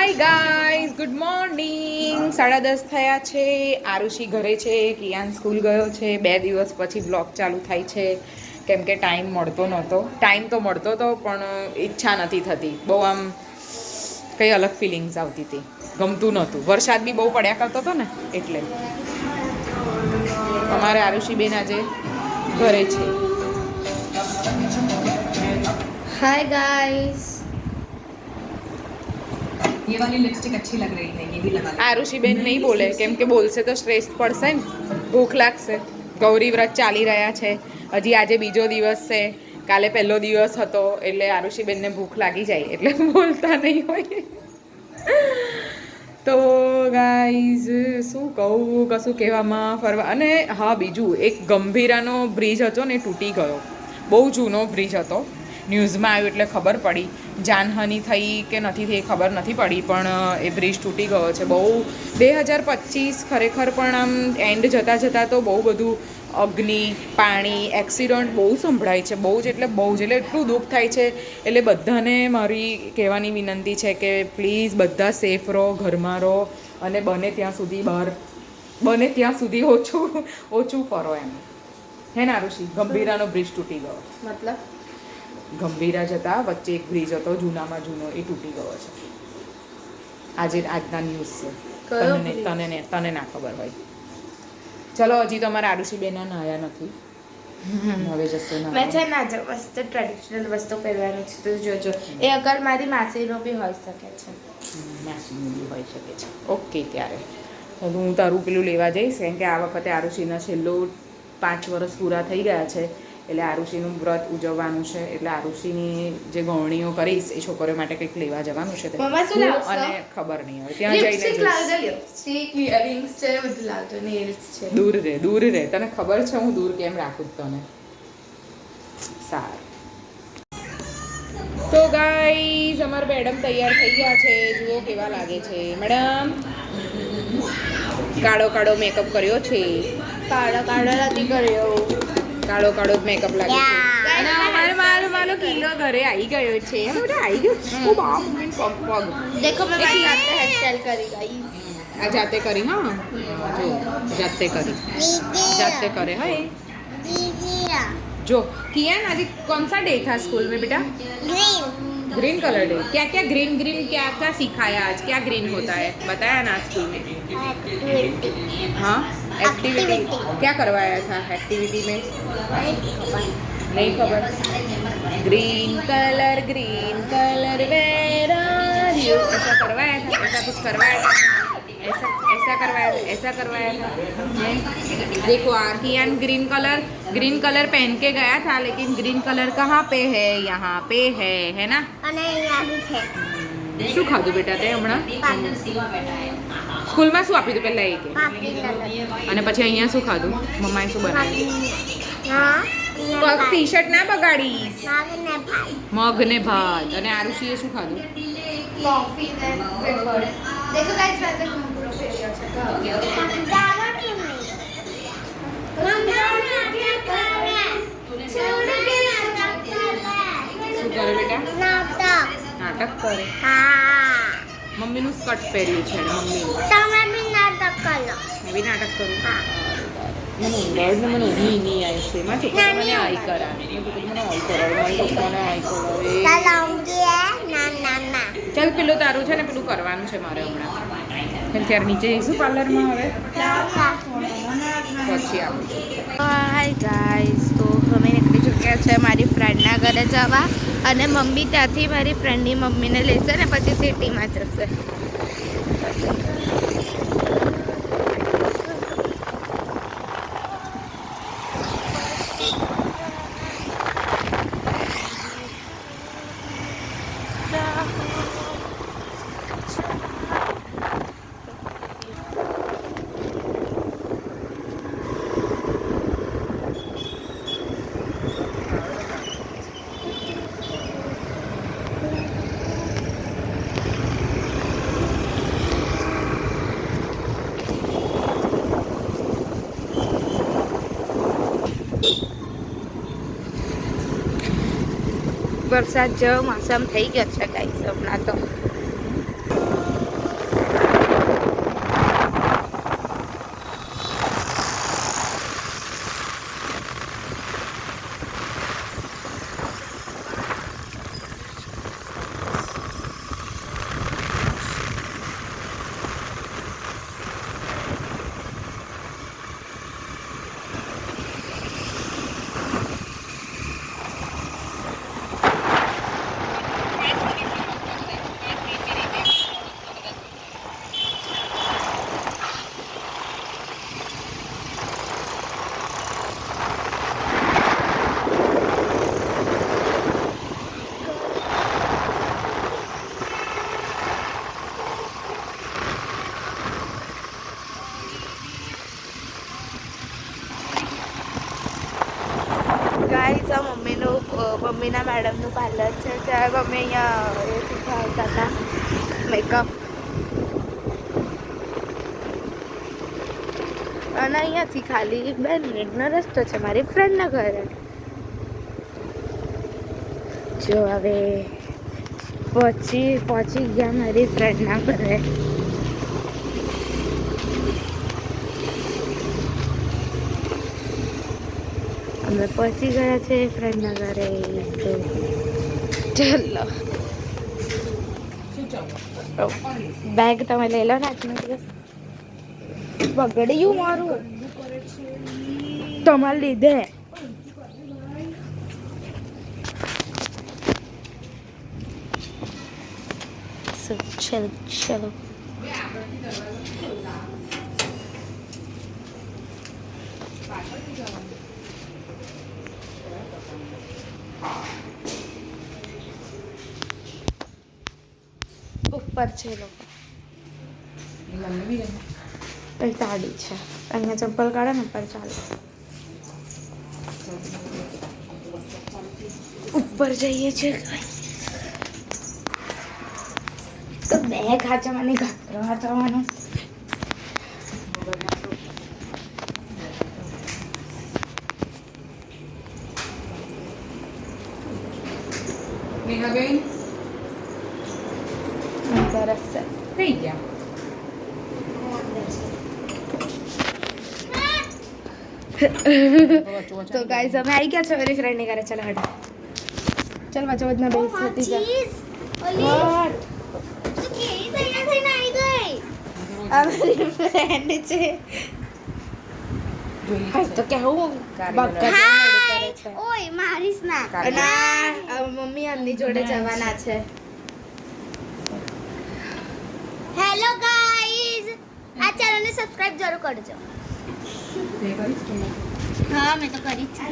Hi guys, good morning. 10:30 થયા છે. આરુષી ઘરે છે, કિયાન સ્કૂલ ગયો છે. 2 દિવસ પછી બ્લોગ ચાલુ થાય છે કેમ કે ટાઈમ મળતો નહોતો. ટાઈમ તો મળતો હતો પણ ઈચ્છા નથી થતી. બહુ આમ કંઈ અલગ ફિલિંગ્સ આવતી હતી, ગમતું નહોતું. વરસાદ બી બહુ પડ્યા કરતો હતો ને એટલે. અમારે આરુષીબેન આજે ઘરે છે. हाय गाइस, ये वाली लिपस्टिक अच्छी लग रही है, ये भी लगा लो। આરુષીબેન નહીં બોલે કેમ કે બોલશે તો સ્ટ્રેસ પડશે ને, ભૂખ લાગશે. ગૌરી વ્રત ચાલી રહ્યા છે, હજી આજે બીજો દિવસ છે. કાલે પહેલો દિવસ હતો એટલે આરુષીબેનને ભૂખ લાગી જાય એટલે બોલતા નહીં હોય. તો ગાઈઝ શું કહું, કશું કહેવામાં ફરવા. અને હા, બીજું એક ગંભીરાનો બ્રિજ હતો ને, તૂટી ગયો. બહુ જૂનો બ્રિજ હતો. ન્યૂઝમાં આવ્યું એટલે ખબર પડી. જાનહાનિ થઈ કે નથી થઈ ખબર નથી પડી, પણ એ બ્રિજ તૂટી ગયો છે. બહુ 2025 ખરેખર પણ આમ એન્ડ જતાં જતાં તો બહુ બધું અગ્નિ, પાણી, એક્સિડન્ટ બહુ સંભળાય છે. બહુ જ એટલે બહુ જ, એટલે એટલું દુઃખ થાય છે. એટલે બધાને મારી કહેવાની વિનંતી છે કે પ્લીઝ બધા સેફ રહો, ઘરમાં રહો અને બને ત્યાં સુધી બહાર, બને ત્યાં સુધી ઓછું ફરો એમ. હે ને આરુષી? ગંભીરાનો બ્રિજ તૂટી ગયો. मतलब ગંભીરા જતા વચ્ચે એક બ્રિજ હતો જૂનામાં જૂનો, એ તૂટી ગયો છે. આજના ન્યૂઝ છે. કયો તને ના ખબર હોય. ચલો, હજી તો અમારા આરુષીબેન નાયા નથી, હવે જશે मैं નાહવા. છે ના જો મસ્ત ટ્રેડિશનલ વસ્તુ પહેરવાની છે, તું જોજો. એ અગર મારી માસીનો બી હોઈ શકે છે. માસીનું બી હોઈ શકે છે. ઓકે, ત્યારે તો હું તારું પેલું લેવા જઈશ કેમ કે આ વખતે આરુષીના છેલ્લો 5 વર્ષ પૂરા થઈ ગયા છે એટલે આરુષીનું વ્રત ઉજવવાનું છે. એટલે આરુષીની જે ગવણીઓ કરીશ એ છોકરીઓ માટે કંઈક લેવા જવાનું છે. મમ્મા શું લાવશો? અને ખબર નહીં હવે ત્યાં જઈને લિપસ્ટિક જોઈશ. લાવજો, લિપસ્ટિક, ઇયરિંગ્સ છે, બધું લાવજો, નેલ્સ છે. દૂર રહે. તને ખબર છે હું દૂર કેમ રાખું છું તને? સારું. તો ગાઈઝ, અમારા મેડમ તૈયાર થઈ ગયા છે. જુઓ કેવા લાગે છે મેડમ. કાળો કાળો મેકઅપ કર્યો છે. કાળો નથી કર્યો. કાળો કાળો મેકઅપ લાગે છે. અને અમારો મારો કિલો ઘરે આવી ગયો છે. એમ બધા આવી ગયો. ઓ બાપ, પગ देखो मैं मेरी जाते हेयर स्टाइल करी गाइस. આ જાતે કરી. હા, જો જાતે કરી, જાતે કરે. હા, जो कियान आज कौन सा डे था स्कूल में बेटा? Green colour day. क्या क्या ग्रीन क्या क्या सिखाया आज? क्या ग्रीन होता है बताया ना आज स्कूल में? हाँ, एक्टिविटी क्या करवाया था एक्टिविटी में? नहीं खबर. Green colour where are you, ऐसा करवाया था. ऐसा कुछ करवाया था. ऐसा करवाया था. देखो कियान ग्रीन कलर पहन के गया था, लेकिन ग्रीन कलर कहाँ पे है? यहाँ पे है ना? શું ખાધું બેટા તે હમણાં સ્કૂલમાં? શું આપ્યું તું પહેલા એ કે? અને પછી અહીંયા શું ખાધું? મમ્માએ શું બનાવ્યું? ટી શર્ટ ના બગાડીશ. મગ ને ભાત. અને આરુષીએ શું ખાધું? Coffee and paper. देखो गाइस, मैं तो पूरा फेरिया છે. શું કરે બેટા? નાટક કરે. મમ્મીનું સ્કર્ટ પહેર્યું છે મમ્મી. મેં બી નાટક કરું. મને ઊંઘી આવી છે. મારા છોકરા મને આઈ કરાવે. મને આઈ કરાવે. મારી પપ્પાને આઈ કરાવે. ચાલ, પેલું તારું છે ને, પેલું કરવાનું છે મારે હમણાં. ત્યારે નીચે જઈશું પાર્લરમાં હવે, પછી આવું છું. હાય ગાઈસ, તો અમે નીકળી ચૂક્યા છે મારી ફ્રેન્ડના ઘરે જવા, અને મમ્મી ત્યાંથી મારી ફ્રેન્ડની મમ્મીને લેશે ને પછી સિટીમાં જશે. વરસાદ જેવો મોસમ થઈ ગયો છે ગાઈસ હમણાં તો. મમ્મીના મેડમનું પાર્લર છે ત્યાં મમ્મી અહીંયા એ શીખવાડતા હતા મેકઅપ. અને અહીંયાથી ખાલી 2 મિનિટનો રસ્તો છે મારી ફ્રેન્ડના ઘરે. જો હવે પહોંચી ગયા મારી ફ્રેન્ડના ઘરે. અમે પહોંચી ગયા છે ફ્રેન્ડના ઘરે. ચાલો બેગ તમે લઈ લો ને આજનો દિવસ. બગડ્યું મારું તમારે લીધે. ચલો ચલો ઉપર છે લોકો. કઈ તાળી છે અહીંયા ચપ્પલ કાઢે ને ઉપર ચાલે. ઉપર જઈએ છીએ તો બેગ હાચવાની ઘાટરો હાચવાનું. નેહાબેન સરસ છે. થઈ ગયા. તો ગાઈઝ અમે આવી ગયા છે મારી ફ્રેન્ડની ઘરે. ચાલો હટા ચાલ વાંચો વધના બેસ હતી જા. અમારી ફ્રેન્ડ છે તો કેવું ઓય મારીશ ના. અને મમ્મી એમની જોડે જવાના છે. હેલો ગાઈઝ આ ચેનલને સબસ્ક્રાઇબ જરૂર કરજો. હા મેં તો કરી જ છે.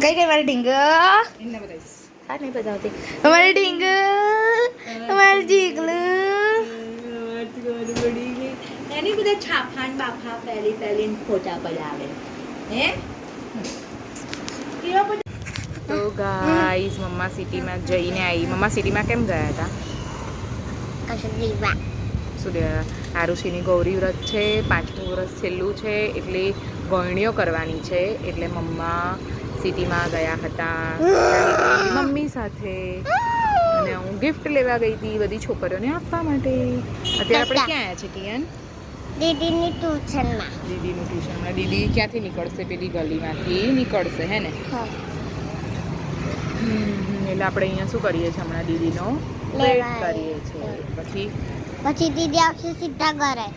કઈ મારી ઢીંગ હા નહીં બતાવતી. અમારી ઢીંગ અમારી જીગલું એની બધા છાફાન બાફા પહેલી ફોટા પડાવે હે. તો ગાઈઝ મમ્મા સિટીમાં જઈને આવી. મમ્મા સિટીમાં કેમ ગયા હતા? શું આરુષિની ગૌરી વ્રત છે, 5મું વર્ષ છેલ્લું છે એટલે ગોયણીઓ કરવાની છે એટલે મમ્મા સિટીમાં ગયા હતા મમ્મી સાથે. અને હું ગિફ્ટ લેવા ગઈ હતી બધી છોકરીઓને આપવા માટે. અત્યારે આપણે ક્યાં આવ્યા છે કિયાન? દીદીની ટ્યુશનમાં. દીદીનું ટ્યુશનમાં. દીદી ક્યાંથી નીકળશે? પેલી ગલીમાંથી નીકળશે હે ને? એટલે આપણે અહીંયા શું કરીએ છીએ હમણાં? દીદીનો વેટ કરીએ છીએ. પછી દીદી આવશે સીધા ઘરે.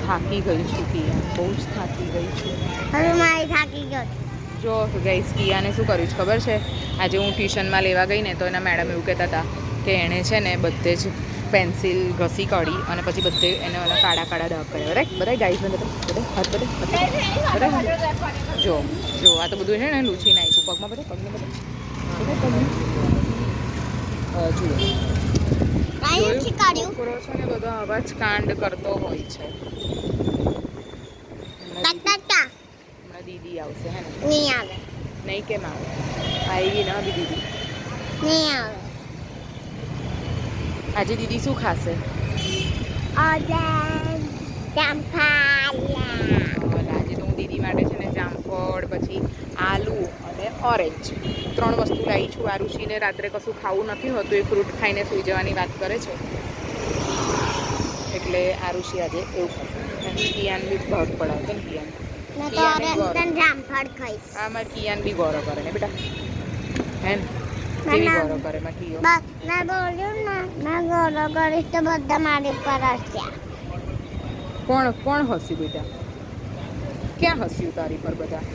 થાકી ગઈ છું કિયાન, બહુ જ થાકી ગઈ છું. હવે મારી થાકી ગયો. જો ગાઈસ કિયાને શું કર્યું છે ખબર છે? આજે હું ટ્યુશનમાં લેવા ગઈ ને તો એના મેડમ એવું કહેતા હતા કે એણે છે ને બધે જ પેન્સિલ ઘસી કાઢી અને પછી બધે એને કાળા કાળા ડાઘ કર્યા. રાઈટ બધા ગાઈસને બધા હાથ બધે જો જો આ તો બધું છે ને લૂછી નાખ્યું પગમાં બધે પગને બધે જુઓ છોકરો છે ને બધો અવાજ કાંડ કરતો હોય છે. હમણાં દીદી આવશે હે ને? નહીં આવે. નહીં કેમ આવે? આવી ગઈ ને અભી દીદી. નહીં આવે. આજે દીદી શું ખાશે? આજે તો હું દીદી માટે છે ને જામફળ પછી આલુ અને ઓરેન્જ 3 વસ્તુ લાવી છું. આરુષિને રાત્રે કશું ખાવું નથી હોતું, એ ફ્રૂટ ખાઈને સૂઈ જવાની વાત કરે છે એટલે આરુષિ આજે એવું ખાશે. કિયાન બી ભાગ પડાવશે ને કિયાન. આ મારે કિયાન બી ગૌરવ કરે ને બેટા હે ને? કેવી ગૌરવ કરે માં કિયો? મેં બોલ્યું ને મેં ગૌરવ કરીશ તો બધા મારી પર હસ્યા. કોણ હસ્યું બેટા? ક્યાં હસ્યું તારી પર બધા?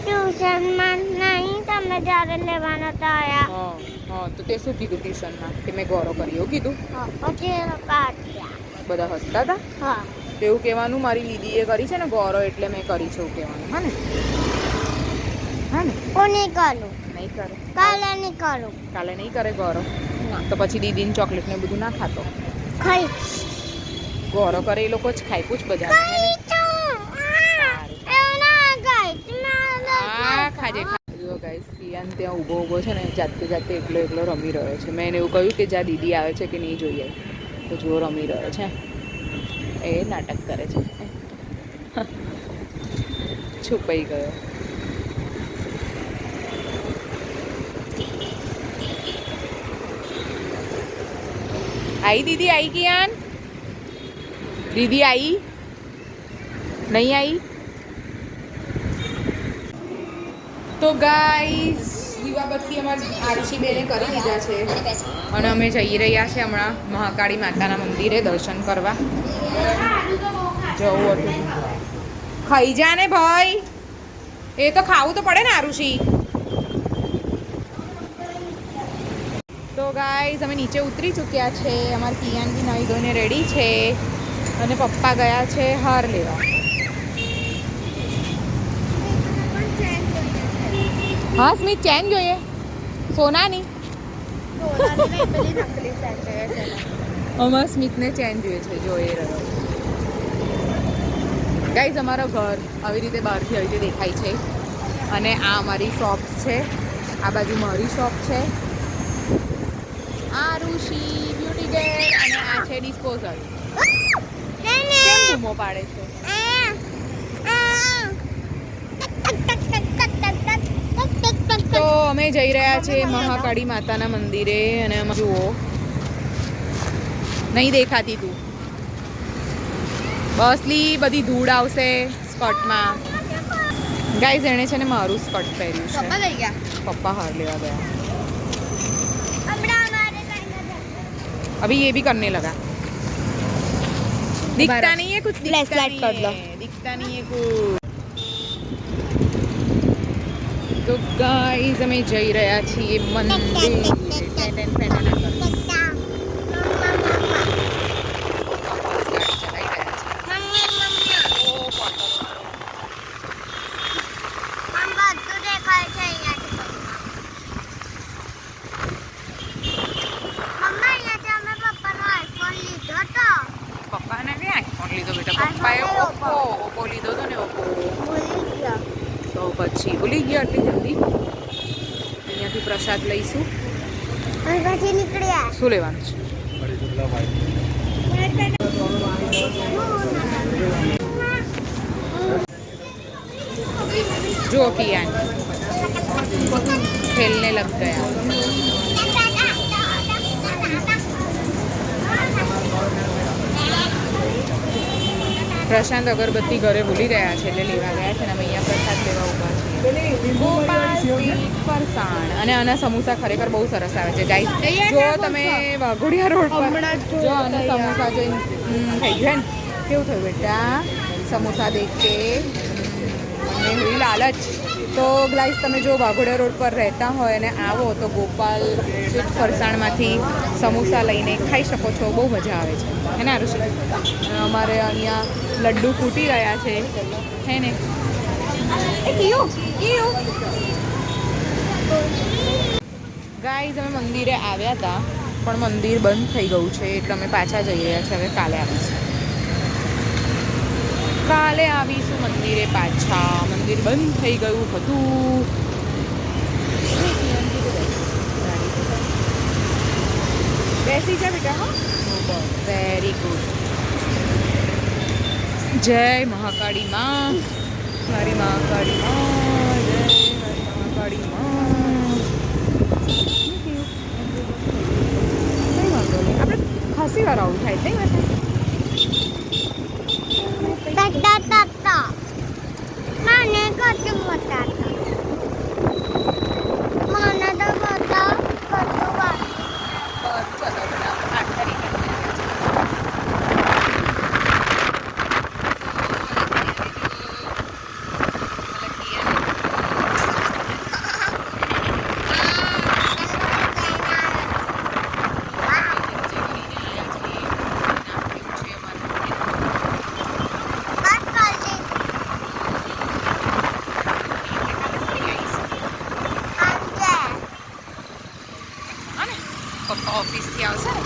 ટ્યુશનમાં નહીં તમે જ્યારે લેવાના હતા આયા. હા તો તે શું કીધું ટ્યુશનમાં કે મેં ગૌરવ કરી એવું કીધું? પછી કાઢ્યા બધા હસતા હતા? હા. એવું કહેવાનું મારી દીદીએ કરી છે ને ગૌરવ એટલે મેં કરી છે એવું કહેવાનું. હા ને? હા ને? હું નહીં કરું. નહીં કરે? કાલે નહીં કરું. કાલે નહીં કરે ગૌરવ? તો પછી દીદીને ચોકલેટ ને બધું ના ખાતો? ખાઈ ગૌરવ કરે એ લોકો જ ખાય પૂછ બધા. ગાઈસ કિયાન ત્યાં ઊભો છે ને જાતે એકલો રમી રહ્યો છે. મેં એને એવું કહ્યું કે જ્યાં દીદી આવે છે કે નહીં જોઈએ, તો જો રમી રહ્યો છે. એ નાટક કરે છે. છુપાઈ ગયો. आई दीदी आई कियान? दीदी आई नहीं आई? તો ગાઈસ દીવાબત્તી અમારી આરુષી બેને કરી દીધા છે અને અમે જઈ રહ્યા છે હમણાં મહાકાળી માતાના મંદિરે દર્શન કરવા. જવું હતું. ખાઈ જા ને ભાઈ, એ તો ખાવું તો પડે ને આરુષી. તો ગાઈસ અમે નીચે ઉતરી ચૂક્યા છે. અમારી કિયાન બી નાઈ ધોઈને રેડી છે અને પપ્પા ગયા છે હાર લેવા. હા સ્મિત, ચેન જોઈએ સોનાની. અમારા સ્મિતને ચેન જોઈએ છે, જોઈ રહ્યો. ગાઈઝ અમારા ઘર આવી રીતે બહારથી આવી રીતે દેખાય છે અને આ અમારી શોપ છે. આ બાજુ મારી શોપ છે, આરુષી બ્યુટી ગેર, અને આ છે ડિસ્પોઝલ. કેમ બૂમો પાડે છે? તો અમે જઈ રહ્યા છીએ મહાકાળી માતાના મંદિરે અને અમે જુઓ નહીં દેખાતી તું. બસલી બધી ધૂળ આવશે સ્કર્ટમાં. ગાઈઝ એણે છે ને મારું સ્કર્ટ પહેર્યું છે. પપ્પા લઈ ગયા. પપ્પા હાર લેવા ગયા. अभी ये भी करने लगा. दिखता नहीं है कुछ, दिखता नहीं है, दिखता नहीं है कुछ. तो गाइस અમે જઈ રહ્યા છીએ મંદિર. પપ્પાને બી આઈફોન લીધો બેટા. પપ્પાએ ઓપ્પો લીધો હતો ને, ઓપ્પો. તો પછી ભૂલી ગયા આટલી જલ્દી. અહીંયાથી પ્રસાદ લઈશું. શું લેવાનું છે? જો કિયાન ખેલને લગ ગયા. પ્રશાંત અગરબત્તી ઘરે ભૂલી ગયા છે એટલે લેવા ગયા છે ને અમે અહીંયા પ્રસાદ લેવા ઊભા છીએ. ગોપાલ સ્વીટ ફરસાણ. અને આના સમોસા ખરેખર બહુ સરસ આવે છે ગાઈસ. જો તમે વાઘોડિયા રોડ પર જો અને સમોસા જોઈને થઈ ગયું ને, કેવું થયું બેટા? સમોસા દેખ કે મને હુઈ લાલચ. તો ગાઈસ તમે જો વાઘોડિયા રોડ પર રહેતા હોય અને આવો તો ગોપાલ સ્વીટ ફરસાણમાંથી સમોસા લઈને ખાઈ શકો છો. બહુ મજા આવે છે હે ને આરુષિ? અમારે અહીંયા લડ્ડુ ફૂટી રહ્યા છે હે ને? ગાઈઝ અમે મંદિરે આવ્યા હતા પણ મંદિર બંધ થઈ ગયું છે એટલે અમે પાછા જઈ રહ્યા છીએ. હવે કાલે આવીશું. કાલે આવીશું મંદિરે પાછા. મંદિર બંધ થઈ ગયું હતું. બેસી જા બેટા. હા, વેરી ગુડ. જય મહાકાળી માં. મારી મહાકાળી માં. જય મારી મહાકાળી માં. કઈ વાંધો નહીં, આપણે ખાસી વાર આવું થાય નહીં વાત. પપ્પા ઓફિસથી આવશે ને